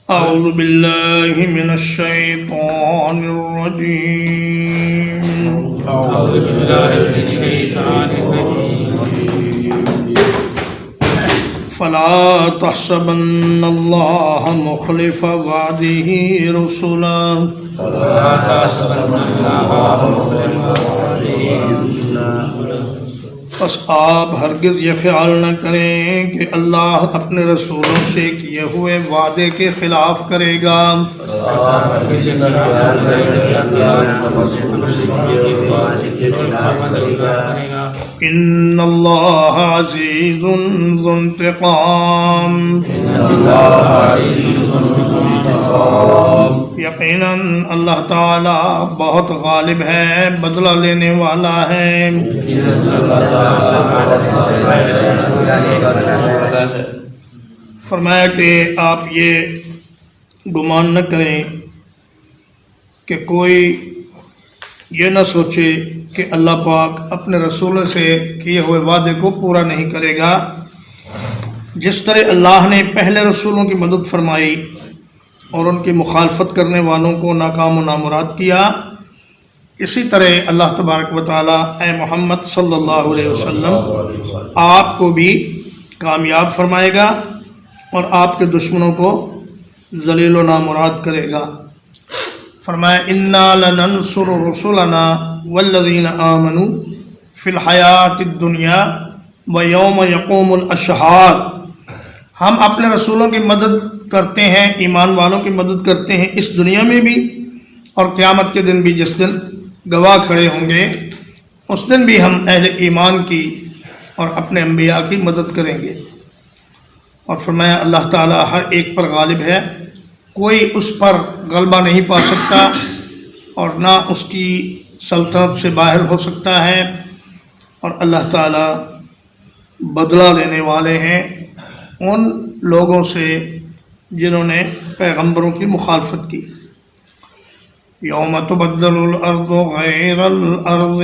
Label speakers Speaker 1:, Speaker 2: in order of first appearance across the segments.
Speaker 1: أعوذ بالله من الشيطان الرجيم.
Speaker 2: أعوذ بالله من الشيطان الرجيم.
Speaker 1: فلا تحسبن الله مخلف وعده رسلا.
Speaker 2: فلا تحسبن الله مخلف وعده رسلا.
Speaker 1: بس آپ ہرگز یہ خیال نہ کریں کہ اللہ اپنے رسولوں سے کیے ہوئے وعدے کے خلاف کرے گا. ان اللہ عزیز ذو انتقام. یقیناً اللہ تعالی بہت غالب ہے، بدلہ لینے والا ہے. فرمایا کہ آپ یہ گمان نہ کریں کہ کوئی یہ نہ سوچے کہ اللہ پاک اپنے رسول سے کیے ہوئے وعدے کو پورا نہیں کرے گا. جس طرح اللہ نے پہلے رسولوں کی مدد فرمائی اور ان کی مخالفت کرنے والوں کو ناکام و نامراد کیا، اسی طرح اللہ تبارک و تعالیٰ اے محمد صلی اللہ علیہ وسلم آپ کو بھی کامیاب فرمائے گا اور آپ کے دشمنوں کو ذلیل و نامراد کرے گا. فرمایا انا لننصر رسلنا والذین آمنوا فی الحیات الدنیا ویوم یقوم الاشہاد. ہم اپنے رسولوں کی مدد کرتے ہیں، ایمان والوں کی مدد کرتے ہیں اس دنیا میں بھی اور قیامت کے دن بھی، جس دن گواہ کھڑے ہوں گے اس دن بھی ہم اہل ایمان کی اور اپنے انبیاء کی مدد کریں گے. اور فرمایا اللہ تعالی ہر ایک پر غالب ہے، کوئی اس پر غلبہ نہیں پا سکتا اور نہ اس کی سلطنت سے باہر ہو سکتا ہے. اور اللہ تعالی بدلہ لینے والے ہیں ان لوگوں سے جنہوں نے پیغمبروں کی مخالفت کی. یوم تبدل الارض غیر الارض،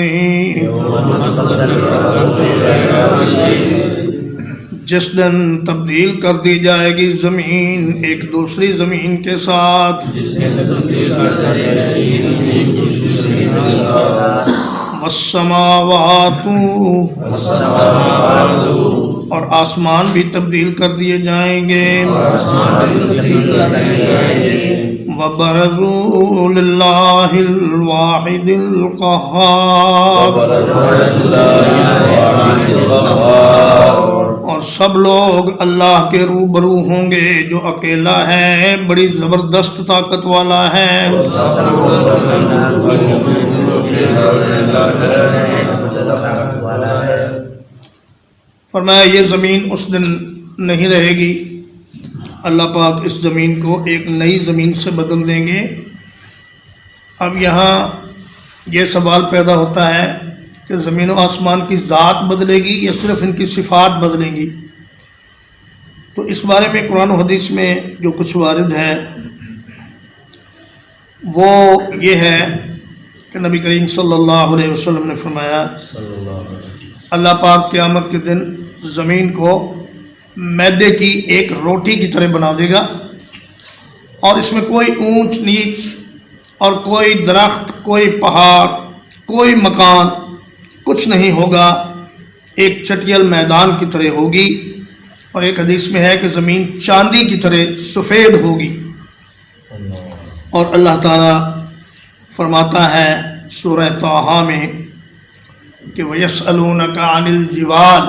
Speaker 1: جس دن تبدیل کر دی جائے گی زمین ایک دوسری زمین کے ساتھ. والسماوات، اور آسمان بھی تبدیل کر دیے جائیں گے. وَبَرَزُوا لِلَّهِ الْوَاحِدِ الْقَهَّارِ، اور سب لوگ اللہ کے روبرو ہوں گے جو اکیلا ہے، بڑی زبردست طاقت والا ہے. فرمایا یہ زمین اس دن نہیں رہے گی، اللہ پاک اس زمین کو ایک نئی زمین سے بدل دیں گے. اب یہاں یہ سوال پیدا ہوتا ہے کہ زمین و آسمان کی ذات بدلے گی یا صرف ان کی صفات بدلیں گی؟ تو اس بارے میں قرآن و حدیث میں جو کچھ وارد ہے وہ یہ ہے کہ نبی کریم صلی اللہ علیہ وسلم نے فرمایا اللہ پاک قیامت کے دن زمین کو میدے کی ایک روٹی کی طرح بنا دے گا اور اس میں کوئی اونچ نیچ اور کوئی درخت، کوئی پہاڑ، کوئی مکان کچھ نہیں ہوگا، ایک چٹیل میدان کی طرح ہوگی. اور ایک حدیث میں ہے کہ زمین چاندی کی طرح سفید ہوگی. اور اللہ تعالیٰ فرماتا ہے سورہ طٰہٰ میں کہ وَيَسْأَلُونَكَ عَنِ الْجِبَالِ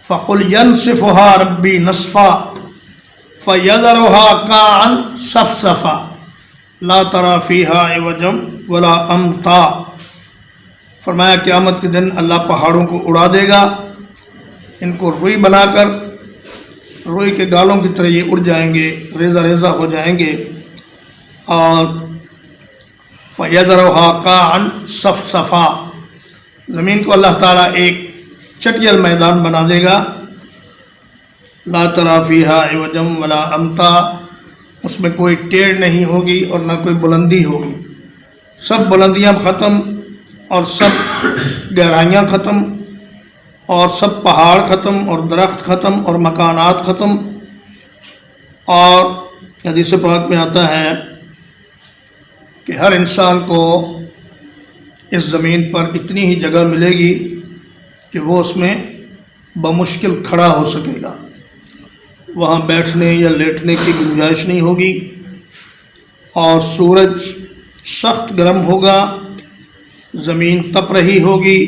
Speaker 1: فَقُلْ يَنْسِفُهَا رَبِّي نَسْفًا فَيَذَرُهَا قَاعًا صَفْصَفًا لَا تَرَىٰ فِيهَا عِوَجًا وَلَا أَمْتًا. فرمایا قیامت کے دن اللہ پہاڑوں کو اڑا دے گا، ان کو روئی بنا کر روئی کے گالوں کی طرح یہ اڑ جائیں گے، ریزہ ریزہ ہو جائیں گے. اور فَيَذَرُهَا قَاعًا صَفْصَفًا، زمین کو اللہ تعالیٰ ایک چٹیل میدان بنا دے گا. لا تری فیہا عوجا ولا امتا، اس میں کوئی ٹیڑھ نہیں ہوگی اور نہ کوئی بلندی ہوگی. سب بلندیاں ختم اور سب گہرائیاں ختم اور سب پہاڑ ختم اور درخت ختم اور مکانات ختم اور حدیث پاک میں آتا ہے کہ ہر انسان کو اس زمین پر اتنی ہی جگہ ملے گی کہ وہ اس میں بمشکل کھڑا ہو سکے گا، وہاں بیٹھنے یا لیٹنے کی گنجائش نہیں ہوگی، اور سورج سخت گرم ہوگا، زمین تپ رہی ہوگی،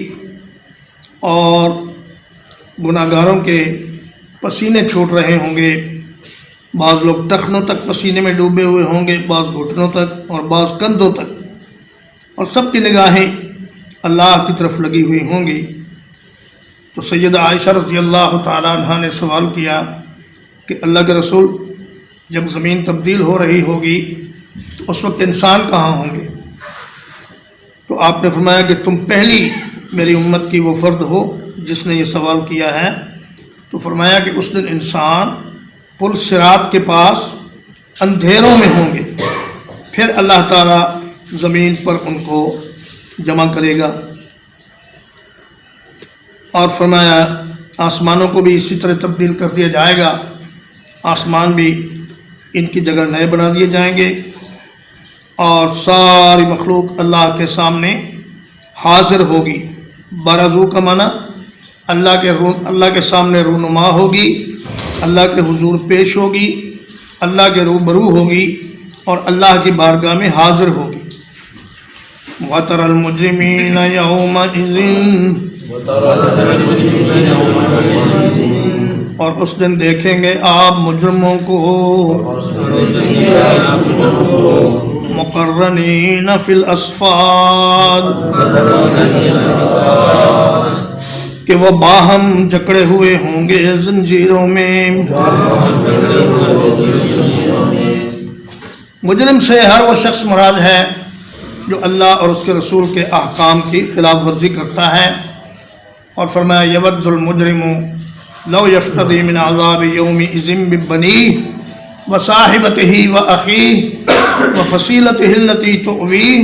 Speaker 1: اور گناہ گاروں کے پسینے چھوٹ رہے ہوں گے، بعض لوگ ٹخنوں تک پسینے میں ڈوبے ہوئے ہوں گے، بعض گھٹنوں تک اور بعض کندھوں تک، اور سب کی نگاہیں اللہ کی طرف لگی ہوئی ہوں گی۔ تو سیدہ عائشہ رضی اللہ تعالیٰ عنہ نے سوال کیا کہ اللہ کے رسول، جب زمین تبدیل ہو رہی ہوگی تو اس وقت انسان کہاں ہوں گے؟ تو آپ نے فرمایا کہ تم پہلی میری امت کی وہ فرد ہو جس نے یہ سوال کیا ہے۔ تو فرمایا کہ اس دن انسان پل صراط کے پاس اندھیروں میں ہوں گے، پھر اللہ تعالیٰ زمین پر ان کو جمع کرے گا، اور فرمایا آسمانوں کو بھی اسی طرح تبدیل کر دیا جائے گا، آسمان بھی ان کی جگہ نئے بنا دیے جائیں گے، اور ساری مخلوق اللہ کے سامنے حاضر ہوگی۔ برزو کا معنی اللہ کے سامنے رونما ہوگی، اللہ کے حضور پیش ہوگی، اللہ کے روبرو ہوگی، اور اللہ کی بارگاہ میں حاضر ہوگی۔ وَتَرَى الْمُجْرِمِينَ يَوْمَئِذٍ، اور اس دن دیکھیں گے آپ مجرموں کو، مقرنین فی الاصفاد، کہ وہ باہم جکڑے ہوئے ہوں گے زنجیروں میں۔ مجرم سے ہر وہ شخص مراد ہے جو اللہ اور اس کے رسول کے احکام کی خلاف ورزی کرتا ہے، اور فرمایا یود المجرم لو یفتدی من عذاب یومئذ ببنیہ وصاحبتہ واخیہ وفصیلتہ التی تؤویہ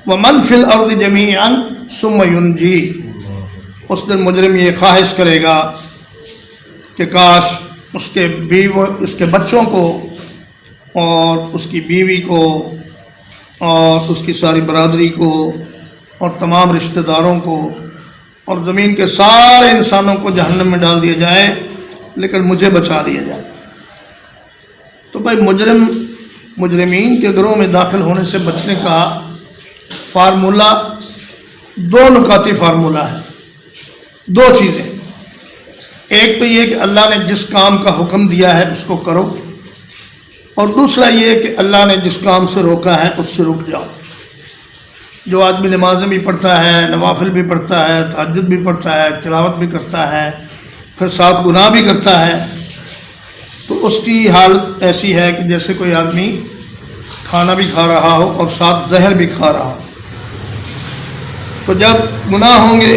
Speaker 1: ومن فی الارض جمیعا ثم ینجیہ۔ اس دن مجرم یہ خواہش کرے گا کہ کاش اس کے بچوں کو اور اس کی بیوی کو اور اس کی ساری برادری کو اور تمام رشتہ داروں کو اور زمین کے سارے انسانوں کو جہنم میں ڈال دیا جائے، لیکن مجھے بچا لیا جائے۔ تو بھائی مجرمین کے گروہ میں داخل ہونے سے بچنے کا فارمولہ دو نکاتی فارمولہ ہے، دو چیزیں۔ ایک تو یہ کہ اللہ نے جس کام کا حکم دیا ہے اس کو کرو، اور دوسرا یہ کہ اللہ نے جس کام سے روکا ہے اس سے رک جاؤ۔ جو آدمی نمازیں بھی پڑھتا ہے، نوافل بھی پڑھتا ہے، تہجد بھی پڑھتا ہے، تلاوت بھی کرتا ہے، پھر ساتھ گناہ بھی کرتا ہے، تو اس کی حالت ایسی ہے کہ جیسے کوئی آدمی کھانا بھی کھا رہا ہو اور ساتھ زہر بھی کھا رہا ہو۔ تو جب گناہ ہوں گے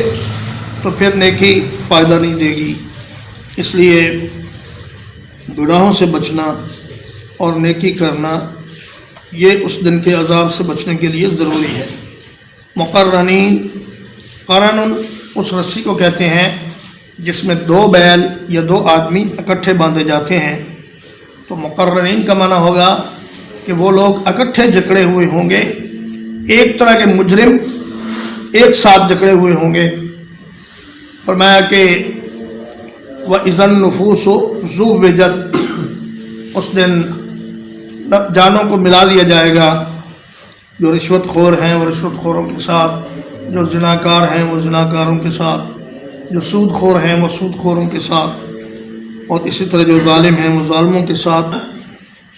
Speaker 1: تو پھر نیکی فائدہ نہیں دے گی، اس لیے گناہوں سے بچنا اور نیکی کرنا یہ اس دن کے عذاب سے بچنے کے لیے ضروری ہے۔ مقرنین، قرن اس رسی کو کہتے ہیں جس میں دو بیل یا دو آدمی اکٹھے باندھے جاتے ہیں۔ تو مقرنین کا معنی ہوگا کہ وہ لوگ اکٹھے جکڑے ہوئے ہوں گے، ایک طرح کے مجرم ایک ساتھ جکڑے ہوئے ہوں گے۔ فرمایا کہ وَإِذَا النُّفُوسُ زُوِّجَتْ، اس دن جانوں کو ملا دیا جائے گا، جو رشوت خور ہیں وہ رشوت خوروں کے ساتھ، جو زناکار ہیں وہ زناکاروں کے ساتھ، جو سود خور ہیں وہ سود خوروں کے ساتھ، اور اسی طرح جو ظالم ہیں وہ ظالموں کے ساتھ۔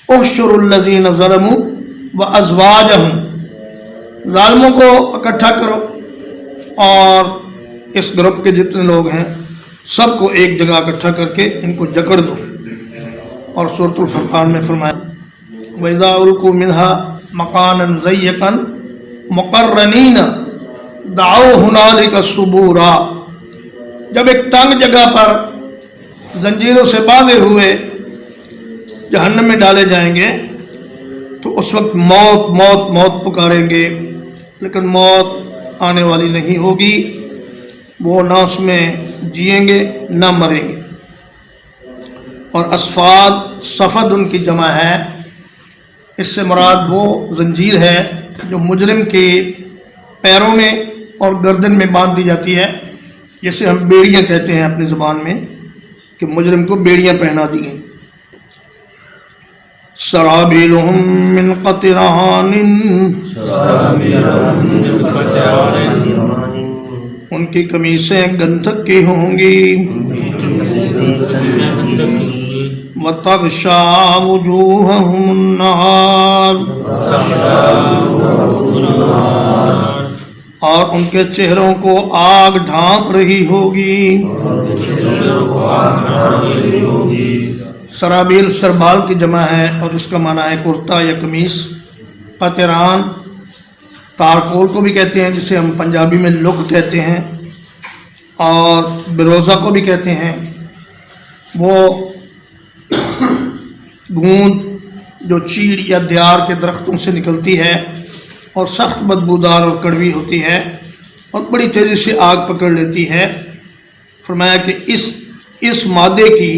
Speaker 1: احشروا الذین ظلموا وازواجہم، ظالموں کو اکٹھا کرو اور اس گروپ کے جتنے لوگ ہیں سب کو ایک جگہ اکٹھا کر کے ان کو جکڑ دو۔ اور سورۃ الفرقان میں فرمایا وَإِذَا أُلْقُوا مِنْهَا مَقَانًا ضَيَّقًا مُقَرَّنِينَ دَعَوْا هُنَالِكَ ثُبُورًا، جب ایک تنگ جگہ پر زنجیروں سے باندھے ہوئے جہنم میں ڈالے جائیں گے تو اس وقت موت موت موت پکاریں گے، لیکن موت آنے والی نہیں ہوگی، وہ نہ اس میں جئیں گے نہ مریں گے۔ اور اصفاد، صفد ان کی جمع ہے، اس سے مراد وہ زنجیر ہے جو مجرم کے پیروں میں اور گردن میں باندھ دی جاتی ہے، جسے ہم بیڑیاں کہتے ہیں اپنی زبان میں، کہ مجرم کو بیڑیاں پہنا دی گئیں۔ سرابیلہم من قطران، ان کی قمیصیں گندھک کی ہوں گی۔ وَتَغْشَىٰ وُجُوهَهُمُ النَّارُ، اور ان کے چہروں کو آگ ڈھانپ رہی ہوگی۔ سرابیل سربال کی جمع ہے اور اس کا معنی ہے کرتا یا قمیص۔ قطران تارکول کو بھی کہتے ہیں، جسے ہم پنجابی میں لک کہتے ہیں، اور بروزہ کو بھی کہتے ہیں۔ وہ گوند جو چیڑ یا دیار کے درختوں سے نکلتی ہے اور سخت بدبودار اور کڑوی ہوتی ہے اور بڑی تیزی سے آگ پکڑ لیتی ہے۔ فرمایا کہ اس مادے کی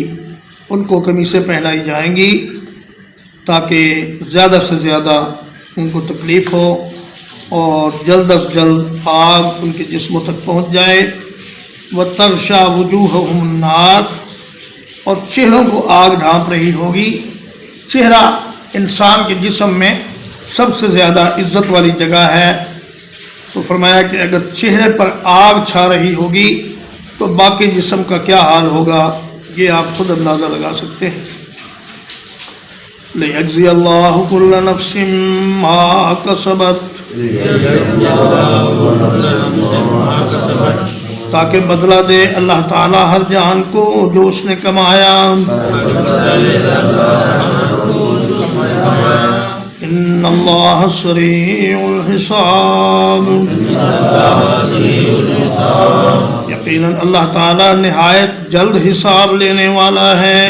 Speaker 1: ان کو قمیصیں پہنائی جائیں گی تاکہ زیادہ سے زیادہ ان کو تکلیف ہو اور جلد از جلد آگ ان کے جسموں تک پہنچ جائے۔ وَتَغْشَىٰ وُجُوهَهُمُ النَّارُ، اور چہروں کو آگ ڈھانپ رہی ہوگی۔ چہرہ انسان کے جسم میں سب سے زیادہ عزت والی جگہ ہے، تو فرمایا کہ اگر چہرے پر آگ چھا رہی ہوگی تو باقی جسم کا کیا حال ہوگا، یہ آپ خود اندازہ لگا سکتے ہیں۔ لِيَجْزِيَ اللَّهُ كُلَّ نَفْسٍ مَا كَسَبَتْ، تاکہ بدلہ دے اللہ تعالیٰ ہر جان کو جو اس نے کمایا۔ ان اللہ سریع الحساب، یقیناً اللہ تعالیٰ نہایت جلد حساب لینے والا ہے۔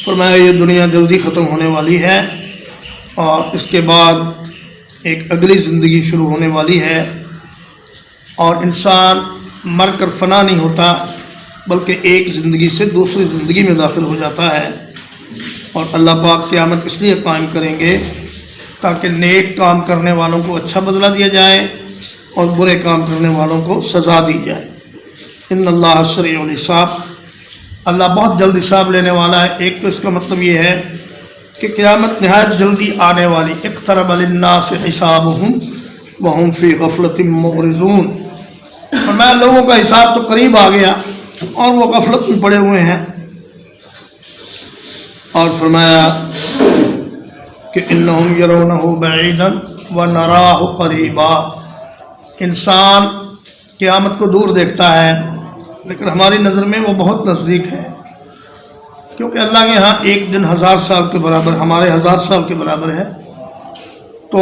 Speaker 1: فرمایا یہ دنیا جلدی ختم ہونے والی ہے اور اس کے بعد ایک اگلی زندگی شروع ہونے والی ہے، اور انسان مر کر فنا نہیں ہوتا بلکہ ایک زندگی سے دوسری زندگی میں داخل ہو جاتا ہے۔ اور اللہ پاک قیامت اس لیے قائم کریں گے تاکہ نیک کام کرنے والوں کو اچھا بدلہ دیا جائے اور برے کام کرنے والوں کو سزا دی جائے۔ ان اللہ سریع الحساب، اللہ بہت جلد حساب لینے والا ہے۔ ایک تو اس کا مطلب یہ ہے کہ قیامت نہایت جلدی آنے والی۔ اقترب للناس حسابهم وهم فی غفلۃ معرضون، فرمایا لوگوں کا حساب تو قریب آ گیا اور وہ غفلت میں پڑے ہوئے ہیں۔ اور فرمایا کہ انہم یرونہ بعیدا ونراہ قریبا، انسان قیامت کو دور دیکھتا ہے لیکن ہماری نظر میں وہ بہت نزدیک ہے، کیونکہ اللہ کے ہاں ایک دن 1000 سال کے برابر، ہمارے 1000 سال کے برابر ہے۔ تو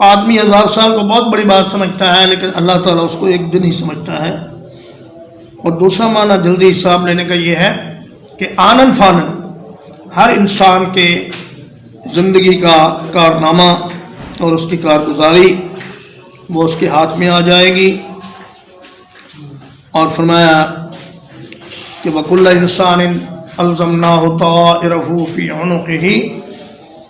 Speaker 1: آدمی 1000 سال کو بہت بڑی بات سمجھتا ہے لیکن اللہ تعالیٰ اس کو ایک دن ہی سمجھتا ہے۔ اور دوسرا معنی جلدی حساب لینے کا یہ ہے کہ آنن فانن ہر انسان کے زندگی کا کارنامہ اور اس کی کارگزاری وہ اس کے ہاتھ میں آ جائے گی۔ اور فرمایا کہ وَكُلَّ إِنسَانٍ أَلْزَمْنَاهُ طَائِرَهُ فِي عُنُقِهِ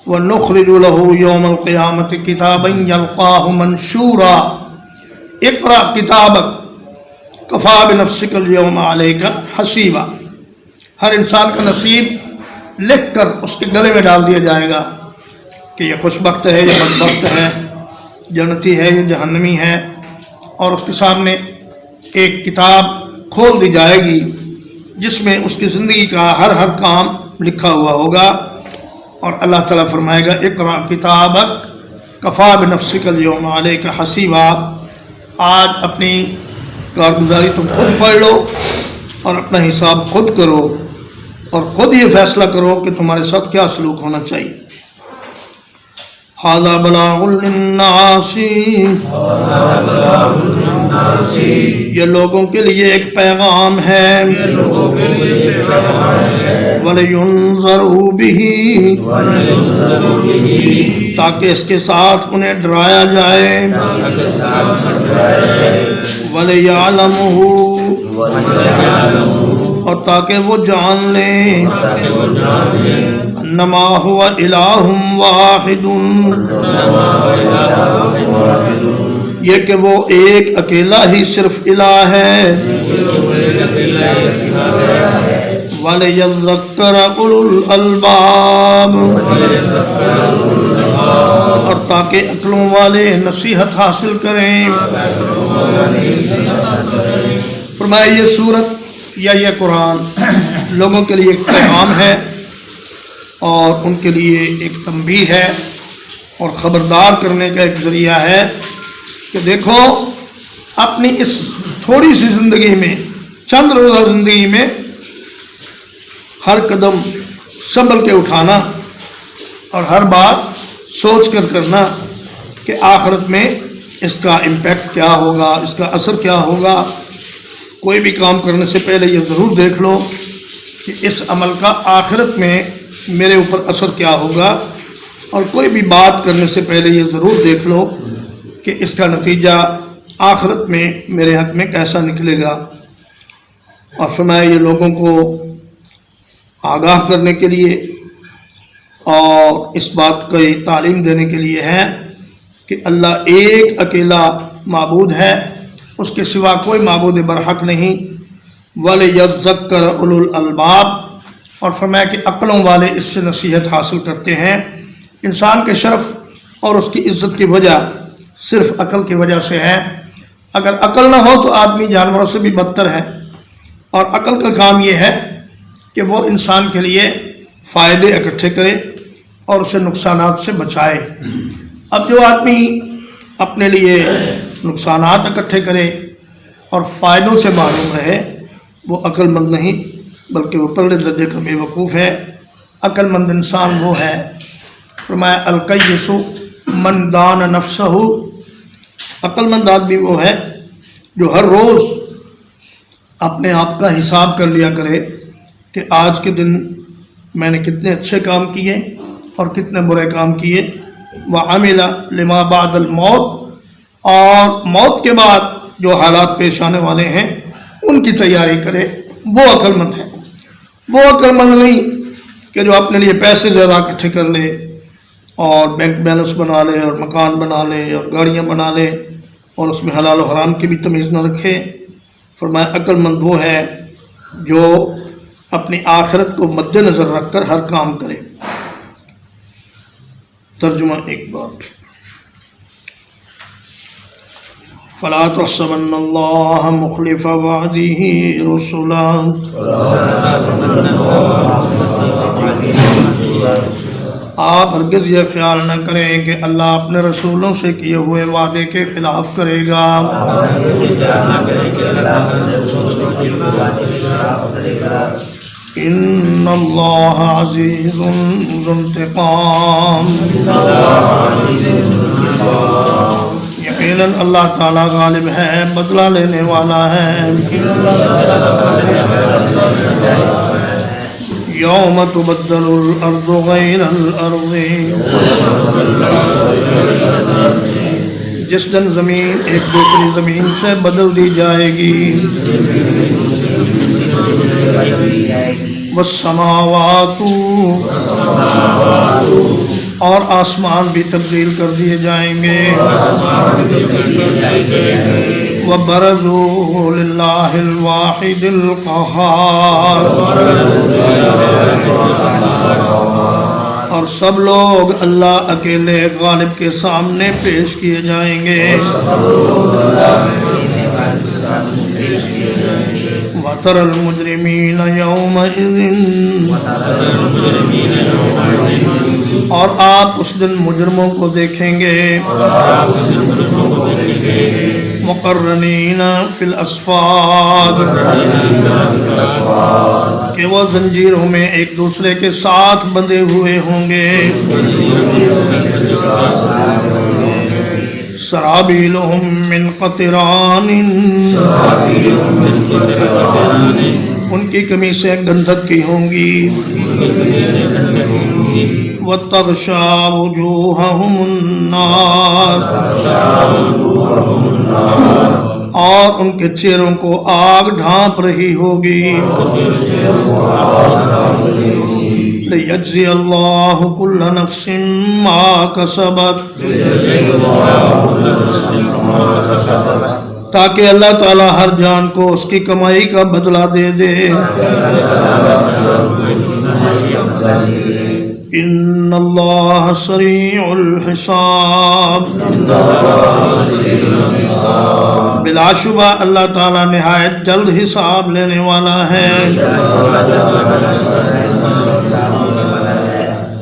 Speaker 1: وَنُخْرِجُ لَهُ يَوْمَ الْقِيَامَةِ كِتَابًا يَلْقَاهُ مَنْشُورًا اقرأ كِتَابَكَ كَفَى بِنَفْسِكَ الْيَوْمَ عَلَيْكَ حَسِيبًا، ہر انسان کا نصیب لکھ کر اس کے گلے میں ڈال دیا جائے گا کہ یہ خوش بخت ہے، یہ بدبخت ہے، جنتی ہے، یہ جہنمی ہے، اور اس کے سامنے ایک کتاب کھول دی جائے گی جس میں اس کی زندگی کا ہر کام لکھا ہوا ہوگا۔ اور اللہ تعالیٰ فرمائے گا اقرأ کتابک کفیٰ بنفسک اليوم علیک حسیبا، آج اپنی کارگزاری تم خود پڑھ لو اور اپنا حساب خود کرو اور خود یہ فیصلہ کرو کہ تمہارے ساتھ کیا سلوک ہونا چاہیے۔ ھذا بلاغ للناس، یہ لوگوں کے لیے ایک پیغام ہے۔ وَلِيُنذَرُوا بِهِ، تاکہ اس کے ساتھ انہیں ڈرایا جائے۔ وَلِيَعْلَمُوا، اور تاکہ وہ جان لیں انما هو الہ واحد، یہ کہ وہ ایک اکیلا ہی صرف الہ ہے، وَلِيَذَّكَّرَ أُولُو الْأَلْبَابِ، اور تاکہ عقلوں والے نصیحت حاصل کریں۔ فرمایا یہ سورت یا یہ قرآن لوگوں کے لیے ایک پیغام ہے اور ان کے لیے ایک تنبیہ ہے اور خبردار کرنے کا ایک ذریعہ ہے کہ دیکھو اپنی اس تھوڑی سی زندگی میں، چند روزہ زندگی میں ہر قدم سنبھل کے اٹھانا اور ہر بات سوچ کر کرنا کہ آخرت میں اس کا امپیکٹ کیا ہوگا، اس کا اثر کیا ہوگا۔ کوئی بھی کام کرنے سے پہلے یہ ضرور دیکھ لو کہ اس عمل کا آخرت میں میرے اوپر اثر کیا ہوگا، اور کوئی بھی بات کرنے سے پہلے یہ ضرور دیکھ لو کہ اس کا نتیجہ آخرت میں میرے حق میں کیسا نکلے گا۔ اور فرمایا یہ لوگوں کو آگاہ کرنے کے لیے اور اس بات کی تعلیم دینے کے لیے ہے کہ اللہ ایک اکیلا معبود ہے، اس کے سوا کوئی معبود برحق نہیں۔ وَلِيَذَّكَّرَ أُولُو الْأَلْبَابِ، اور فرمایا کہ عقلوں والے اس سے نصیحت حاصل کرتے ہیں۔ انسان کے شرف اور اس کی عزت کی وجہ صرف عقل کی وجہ سے ہے۔ اگر عقل نہ ہو تو آدمی جانوروں سے بھی بدتر ہے، اور عقل کا کام یہ ہے کہ وہ انسان کے لیے فائدے اکٹھے کرے اور اسے نقصانات سے بچائے۔ اب جو آدمی اپنے لیے نقصانات اکٹھے کرے اور فائدوں سے معلوم رہے وہ عقل مند نہیں، بلکہ وہ پرلے درجے کا بے وقوف ہے۔ عقل مند انسان وہ ہے، فرمایا القیس من دان نفسہ، عقل مند آدمی وہ ہے جو ہر روز اپنے آپ کا حساب کر لیا کرے کہ آج کے دن میں نے کتنے اچھے کام کیے اور کتنے برے کام کیے۔ وَعَمِلَ لِمَا بَعْدَ الْمَوْتِ، اور موت کے بعد جو حالات پیش آنے والے ہیں ان کی تیاری کرے، وہ عقل مند ہے۔ وہ عقل مند نہیں کہ جو اپنے لیے پیسے زیادہ اکٹھے کر لے اور بینک بیلنس بنا لے اور مکان بنا لے اور گاڑیاں بنا لے اور اس میں حلال و حرام کی بھی تمیز نہ رکھے۔ فرمایا عقل مند وہ ہے جو اپنی آخرت کو مد نظر رکھ کر ہر کام کرے۔ ترجمہ ایک بار، فَلَا تَحْسَبَنَّ اللَّهَ مُخْلِفَ وَعْدِهِ رُسُلَهُ، آپ ہرگز یہ خیال نہ کریں کہ اللہ اپنے رسولوں سے کیے ہوئے وعدے کے خلاف کرے گا۔ ان اللہ عزیز ذو انتقام، یقیناً اللہ تعالیٰ غالب ہے، بدلہ لینے والا ہے۔ یوم تبدل الارض غیر الارض، جس دن زمین ایک دوسری زمین سے بدل دی جائے گی۔ والسماوات، اور آسمان بھی تبدیل کر دیے جائیں گے۔ وَبَرَزُوا لِلَّهِ الْوَاحِدِ الْقَهَّارِ، اور سب لوگ اللہ اکیلے غالب کے سامنے پیش کیے جائیں گے۔ وَتَرَى الْمُجْرِمِينَ يَوْمَئِذٍ، اور آپ اس دن مجرموں کو دیکھیں گے۔ مقرنین فی الاسفاد، کہ وہ زنجیروں میں ایک دوسرے کے ساتھ بندھے ہوئے ہوں گے۔ سرابیلہم من قطران، ان کی قمیصیں گندھک کی ہوں گی۔ وَتَغْشَى وُجُوهَهُمُ النَّارُ، اور ان کے چہروں کو آگ ڈھانپ رہی ہوگی لیجزی اللہ کل نفس ما کسبت تاکہ اللہ تعالی ہر جان کو اس کی کمائی کا بدلہ دے دے ان اللہ سریع الحساب بلا شبہ اللہ تعالی نہایت جلد حساب لینے والا ہے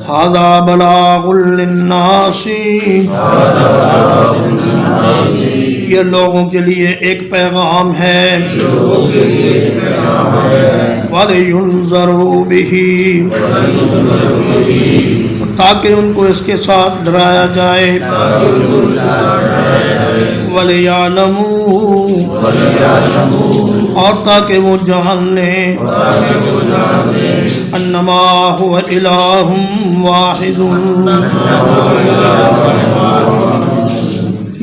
Speaker 1: ھذا بلاغ للناس یہ لوگوں کے لیے ایک پیغام ہے وَلِيُنذَرُوا بِهِ تاکہ ان کو اس کے ساتھ ڈرایا جائے وَلِيَعْلَمُوا اور تاکہ وہ جان لیں انما هو الہ واحد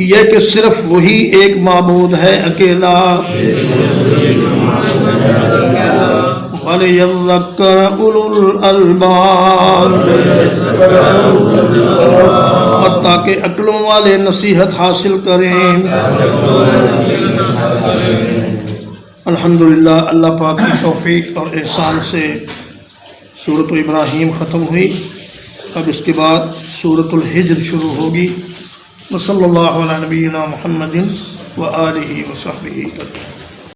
Speaker 1: یہ کہ صرف وہی ایک معبود ہے اکیلا وَلِيَذَّكَّرَ أُولُو الْأَلْبَابِ اور تاکہ عقلوں والے نصیحت حاصل کریں الحمدللہ اللہ پاک کی توفیق اور احسان سے سورۃ ابراہیم ختم ہوئی اب اس کے بعد سورۃ الحجر شروع ہوگی وصلی اللہ علی نبینا محمد وآلہ وصحبہ